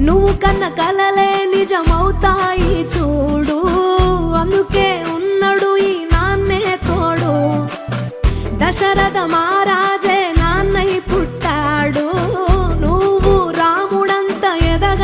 నువ్వు కన్న కలలే నిజమవుతాయి చూడు, అందుకే ఉన్నాడు ఈ నాన్నే తోడు. దశరథ మహారాజే నాన్నై పుట్టాడు, నువ్వు రాముడంత ఎదగ